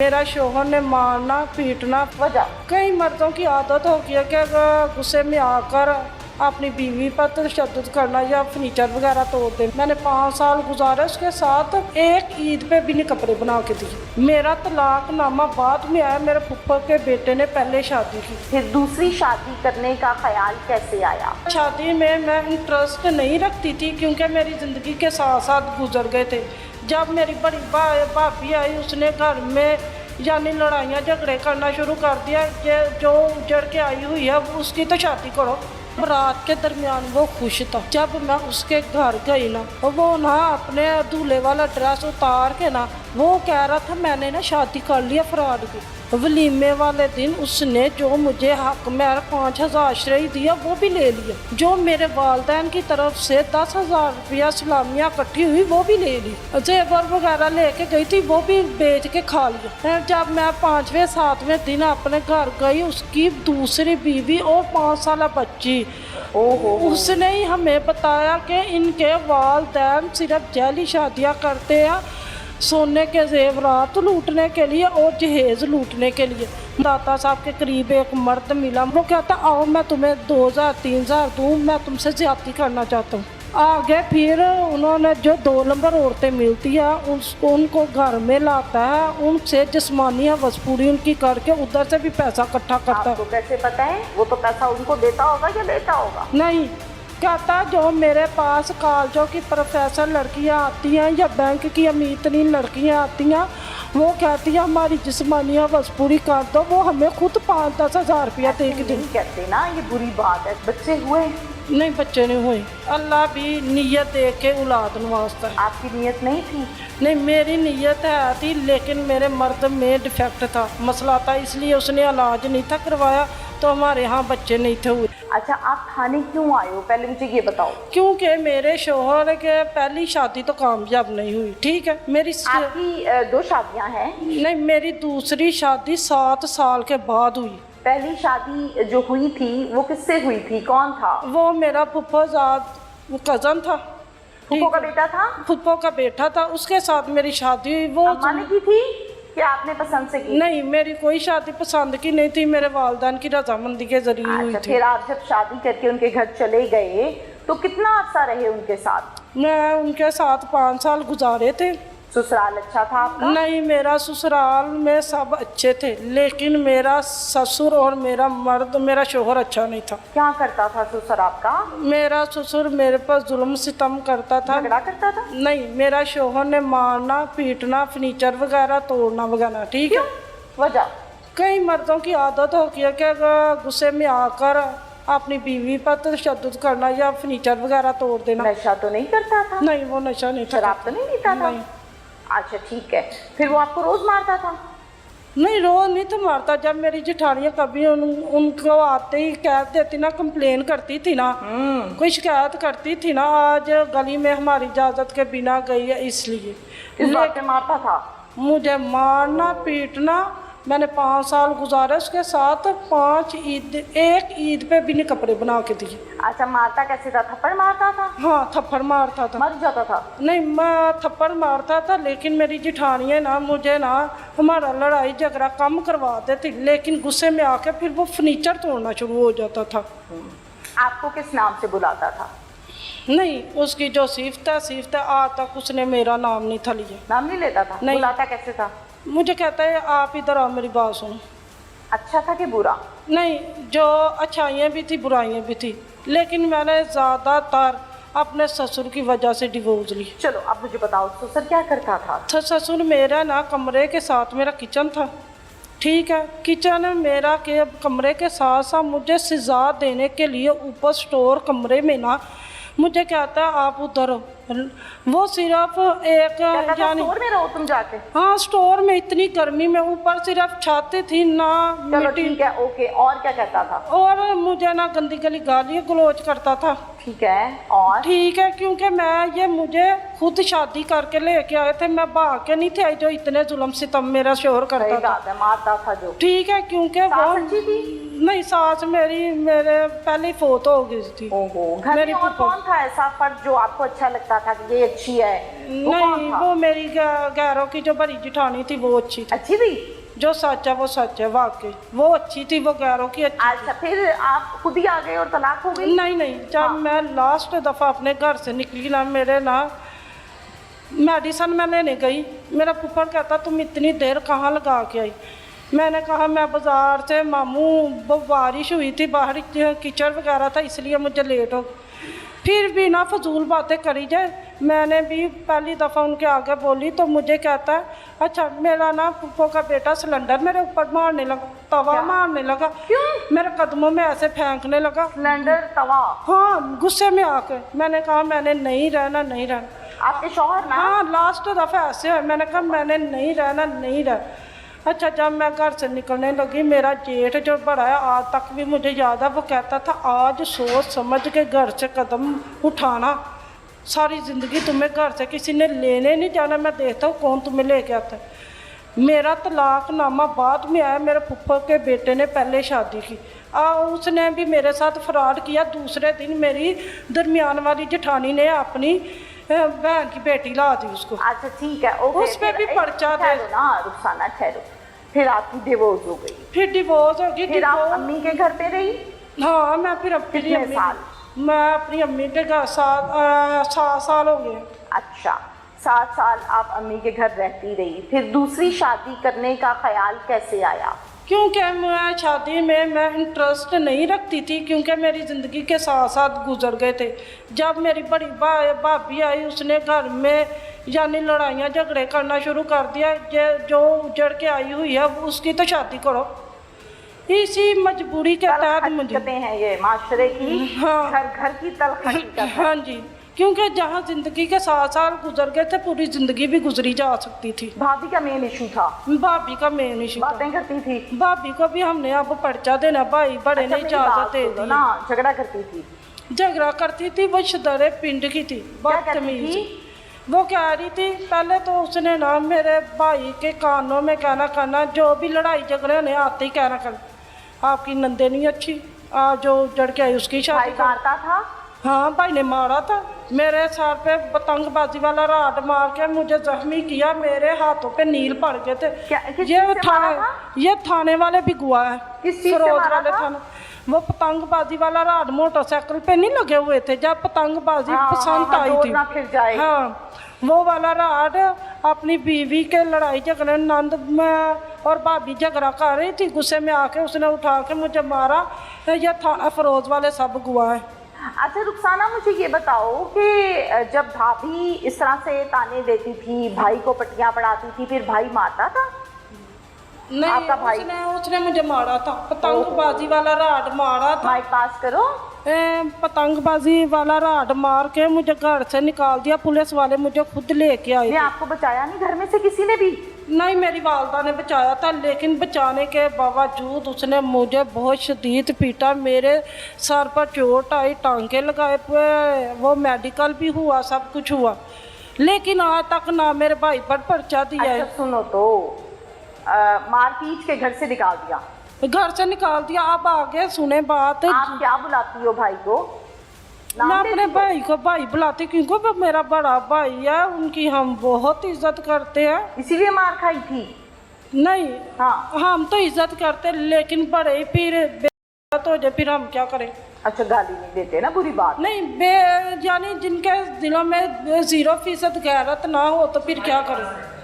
मेरा शोहर ने मारना पीटना वजह कई मर्दों की आदत होती है कि अगर गुस्से में आकर अपनी बीवी पर तशद्दुद करना या फर्नीचर वगैरह तोड़ दे। मैंने 5 साल गुजारे उसके साथ, एक ईद पे भी नहीं कपड़े बना के दिए। मेरा तलाक नामा बाद में आया, मेरे फुफ्फा के बेटे ने पहले शादी की। फिर दूसरी शादी करने का ख्याल कैसे आया? शादी में मैं इंटरेस्ट नहीं रखती थी क्योंकि मेरी ज़िंदगी के साथ साथ गुजर गए थे। जब मेरी बड़ी भाभी आई उसने घर में यानी लड़ाइयाँ झगड़े करना शुरू कर दिया कि जो उजड़ के आई हुई है उसकी तो शादी करो। रात के दरमियान वो खुश था। जब मैं उसके घर गई ना, वो ना अपने दूल्हे वाला ड्रेस उतार के ना वो कह रहा था मैंने ना शादी कर लिया फराड की। वलीमे वाले दिन उसने जो मुझे हक में 5,000 श्रेय दिया वो भी ले लिया। जो मेरे वालदैन की तरफ से 10,000 रुपया सलामियाँ इकट्ठी हुई वो भी ले ली। जेवर वगैरह लेके गई थी वो भी बेच के खा लिया। जब मैं 5वें 7वें दिन अपने घर गई, उसकी दूसरी बीवी और 5 साल बच्ची, उसने ही हमें बताया कि इनके वालदैन सिर्फ जैली शादियाँ करते हैं सोने के जेवरात लूटने के लिए और जहेज लूटने के लिए। दाता साहब के करीब एक मर्द मिला, वो कहता आओ मैं तुम्हें 2,000-3,000 दूँ, मैं तुमसे ज्यादती करना चाहता हूँ। आगे फिर उन्होंने जो 2 नंबर औरतें मिलती है उनको घर में लाता है, उनसे जिस्मानी हवस पूरी उनकी करके उधर से भी पैसा इकट्ठा करता है। आपको कैसे पता है? वो तो पैसा उनको देता होगा या लेता होगा? नहीं, कहता जो मेरे पास कॉलेजों की प्रोफेसर लड़कियां आती हैं या बैंक की अमीर तरीन लड़कियां आती हैं, वो कहती है हमारी जिस्मानी हवस पूरी कर दो, वो हमें खुद 5-10 हज़ार रुपया दे के नहीं कहते ना, ये बुरी बात है। बच्चे हुए? नहीं, बच्चे नहीं हुए। अल्लाह भी नियत दे के औलाद नवाजता है। आपकी नियत नहीं थी? नहीं, मेरी नियत है थी लेकिन मेरे मर्द में डिफेक्ट था, मसला था, इसलिए उसने इलाज नहीं था करवाया तो हमारे यहाँ बच्चे नहीं थे हुए। अच्छा, आप थाने क्यों आए हो पहले मुझे ये बताओ? क्योंकि मेरे शोहर के पहली शादी तो कामयाब नहीं हुई। ठीक है, मेरी आपकी 2 शादियाँ हैं? नहीं, मेरी दूसरी शादी 7 साल के बाद हुई। पहली शादी जो हुई थी वो किससे हुई थी? कौन था वो? मेरा फुफ्फाजाद कज़न था। फूफो का बेटा था? फुफ्फो का बेटा था, उसके साथ मेरी शादी हुई। वो अम्मा ने की थी कि आपने पसंद से की? नहीं, मेरी कोई शादी पसंद की नहीं थी, मेरे वालिदैन की रजामंदी के जरिए हुई थी। फिर आप जब शादी करके उनके घर चले गए तो कितना अर्सा रहे उनके साथ? मैं उनके साथ 5 साल गुजारे थे। ससुराल अच्छा था आपका? नहीं, मेरा ससुराल में सब अच्छे थे लेकिन मेरा ससुर और मेरा शोहर अच्छा नहीं था। क्या करता था ससुर आपका? मेरा ससुर मेरे पर जुल्म सितम करता था। झगड़ा करता था? नहीं, मेरा शोहर ने मारना पीटना फर्नीचर वगैरह तोड़ना वगैरह। ठीक है, वजह कई मर्दों की आदत होती है कि अगर गुस्से में आकर अपनी बीवी पर तशद्दुद करना या फर्नीचर वगैरह तोड़ देना। नशा तो नहीं करता था? नहीं, वो नशा नहीं था। शराब तो नहीं पीता था? नहीं। अच्छा ठीक है, फिर वो आपको रोज मारता था? नहीं, रोज नहीं तो मारता। जब मेरी जेठानियाँ कभी उनको आते ही कह देती ना, कंप्लेन करती थी ना, कोई शिकायत करती थी ना, आज गली में हमारी इजाज़त के बिना गई है इसलिए। इस बात पे मारता था? मुझे मारना पीटना, मैंने 5 साल गुजारे उसके साथ। 5 ईद, एक ईद पे भी नहीं कपड़े बना के दिए। अच्छा, मारता कैसे था? थप्पड़ मारता था? हाँ, थप्पड़ मारता था। मर जाता था? नहीं, मैं थप्पड़ मारता था लेकिन मेरी जेठानियाँ ना मुझे ना हमारा लड़ाई झगड़ा कम करवा देती, लेकिन गुस्से में आके फिर वो फर्नीचर तोड़ना शुरू हो जाता था। आपको किस नाम से बुलाता था? नहीं, उसकी जो सिफत है आज तक उसने मेरा नाम नहीं था लिया। नाम नहीं लेता था? नहीं। बुलाता कैसे था? मुझे कहता है आप इधर आओ, मेरी बात सुनो। अच्छा था कि बुरा? नहीं, जो अच्छाइयाँ भी थी बुराइयाँ भी थी, लेकिन मैंने ज़्यादातर अपने ससुर की वजह से डिवोर्स ली। चलो अब मुझे बताओ, ससुर क्या करता था? ससुर मेरा ना कमरे के साथ मेरा किचन था। ठीक है, किचन मेरा के कमरे के साथ साथ मुझे सजा देने के लिए ऊपर स्टोर कमरे में ना मुझे कहता है आप उधर हो। वो सिर्फ एक यानी स्टोर में रहो तुम जाके? हाँ, स्टोर में इतनी गर्मी में ऊपर सिर्फ छत थी ना। चलो ठीक है, ओके। और क्या कहता था? और मुझे ना गंदी गली गाली गलोच करता था। ठीक है, और? ठीक है, क्योंकि मुझे खुद शादी करके लेके आए थे, मैं भाग के नहीं थे आई जो इतने जुल्म सितम मेरा शोहर करता था। मारता था जो? ठीक है, क्योंकि वो सच्ची थी? नहीं, सास मेरी मेरे पहले ही फोत हो गई थी। ओहो, घर मेरी में और फूफा। कौन था ऐसा फर्द जो आपको अच्छा लगता था कि ये अच्छी है? वो कौन नहीं, था? वो मेरी गैरों की जो बड़ी जिठानी थी वो अच्छी थी। अच्छी थी? जो सच है वो सच है, वाकई वो अच्छी थी, वो गैरों की अच्छी अच्छा, फिर आप खुद ही आ गए और तलाक हो थी। गई? नहीं नहीं, जब हाँ। मैं लास्ट दफ़ा अपने घर से निकली ना, मेरे ना मेडिसन मैं लेने गई, मेरा फुफड़ कहता तुम इतनी देर कहाँ लगा के आई। मैंने कहा मैं बाज़ार से मामू, वो बारिश हुई थी, बाहर कीचड़ वगैरह था, इसलिए मुझे लेट हो। फिर भी ना फजूल बातें करी जाए। मैंने भी पहली दफ़ा उनके आगे बोली तो मुझे कहता है अच्छा, मेरा ना फूफो का बेटा सिलेंडर मेरे ऊपर मारने लगा, तवा मारने लगा। क्यों? मेरे कदमों में ऐसे फेंकने लगा, सिलेंडर, तवा? हाँ, गुस्से में आके। मैंने कहा मैंने नहीं रहना, नहीं रहना। आपके शौहर ना? हाँ, लास्ट दफ़ा ऐसे है, मैंने कहा मैंने नहीं रहना, नहीं रहना। अच्छा, जब मैं घर से निकलने लगी, मेरा जेठ जो बड़ा है, आज तक भी मुझे याद है, वो कहता था आज सोच समझ के घर से कदम उठाना, सारी ज़िंदगी तुम्हें घर से किसी ने लेने नहीं जाना, मैं देखता हूँ कौन तुम्हें लेके आता है। मेरा तलाकनामा बाद में आया, मेरे फुफ्फो के बेटे ने पहले शादी की, उसने भी मेरे साथ फ्रॉड किया। दूसरे दिन मेरी दरमियान वाली जेठानी ने अपनी बहन की बेटी ला दी उसको। अच्छा ठीक है, ओके। उस पे भी पर्चा दे। ठहरो ना रुखसाना, ठहरो। फिर आपकी डिवोर्स हो गई? फिर डिवोर्स होगी। फिर आप अम्मी के घर पे रही? हाँ, मैं फिर अपनी कितने अम्मी, साल? मैं अपनी अम्मी के घर 7 साल हो गए। अच्छा, 7 साल आप अम्मी के घर रहती रही। फिर दूसरी शादी करने का ख्याल कैसे आया? क्योंकि मैं शादी में मैं इंटरेस्ट नहीं रखती थी, क्योंकि मेरी ज़िंदगी के साथ साथ गुजर गए थे। जब मेरी बड़ी भाभी आई, उसने घर में यानी लड़ाइयाँ झगड़े करना शुरू कर दिया। जो उजड़ के आई हुई है उसकी तो शादी करो। इसी मजबूरी के तहत मुझे, हकीकतें हैं ये माशरे की। हाँ। घर घर की तल्ख हकीकत है। हाँ जी, क्योंकि जहाँ ज़िंदगी के 7 साल गुजर गए थे, पूरी ज़िंदगी भी गुजरी जा सकती थी। भाभी का मेन इशू था? भाभी का मेन इशू था। बातें करती थी? भाभी को भी हमने अब पर्चा देना, भाई बड़े ने अच्छा, मेरी इजाज़त बात दे सुनो दी। ना, झगड़ा करती थी? झगड़ा करती थी, वो शदरे पिंड की थी, क्या कहती बदतमीज। थी? वो कह रही थी, पहले तो उसने ना मेरे भाई के कानों में कहना करना, जो भी लड़ाई झगड़े ने आते ही कहना करना आपकी नंदे नहीं अच्छी, जो उजड़ के आई उसकी भाई शादी कर। मारता था? हाँ, भाई ने मारा था। मेरे सर पे पतंगबाजी वाला राड मार के मुझे जख्मी किया, मेरे हाथों पे नील पड़ गए थे। क्या- किस ये चीज़ से मारा थाने, था? ये थाने वाले भी गुआ है। किस चीज़ से फिरोज मारा वाले था? थाने, वो पतंगबाजी वाला राड मोटरसाइकिल पे नहीं लगे हुए थे, जब पतंगबाजी हाँ, पसंद हाँ, आई दौड़ थी। ना फिर जाए। हाँ, वो वाला राड अपनी बीवी के लड़ाई झगड़े नंद में और भाभी झगड़ा कर रही थी, गुस्से में आके उसने उठा के मुझे मारा। ये थाना फिरोज वाले सब गुआ है। अच्छा रुखसाना, मुझे ये बताओ कि जब भाभी इस तरह से ताने देती थी, भाई को पट्टियां पड़ाती थी, फिर भाई मारता था? नहीं, आपका भाई? उसने मुझे मारा था, पतंगबाजी वाला राड मारा था। माइक पास करो। पतंगबाजी वाला राड मार के मुझे घर से निकाल दिया, पुलिस वाले मुझे खुद लेके आए ने थे। आपको बचाया नहीं घर में से किसी ने भी? नहीं, मेरी वालदा ने बचाया था, लेकिन बचाने के बावजूद उसने मुझे बहुत शदीद पीटा। मेरे सर पर चोट आई, टांके लगाए हुए, वो मेडिकल भी हुआ, सब कुछ हुआ, लेकिन आज तक ना मेरे भाई पर पर्चा दिया है। अच्छा सुनो तो, मार पीट के घर से निकाल दिया? घर से निकाल दिया। अब आगे सुने बात। आप क्या बुलाती हो भाई को? नाम मैं देती अपने हो? भाई को भाई बुलाती, क्योंकि वो मेरा बड़ा भाई है, उनकी हम बहुत इज्जत करते हैं। इसीलिए मार खाई थी? नहीं, हाँ। हम तो इज्जत करते, लेकिन बड़े ही फिर बेइज्जत हो जाए, फिर हम क्या करें। अच्छा, गाली नहीं देते ना, बुरी बात। नहीं, यानी जिनके दिलों में 0% गैरत ना हो तो फिर क्या करें।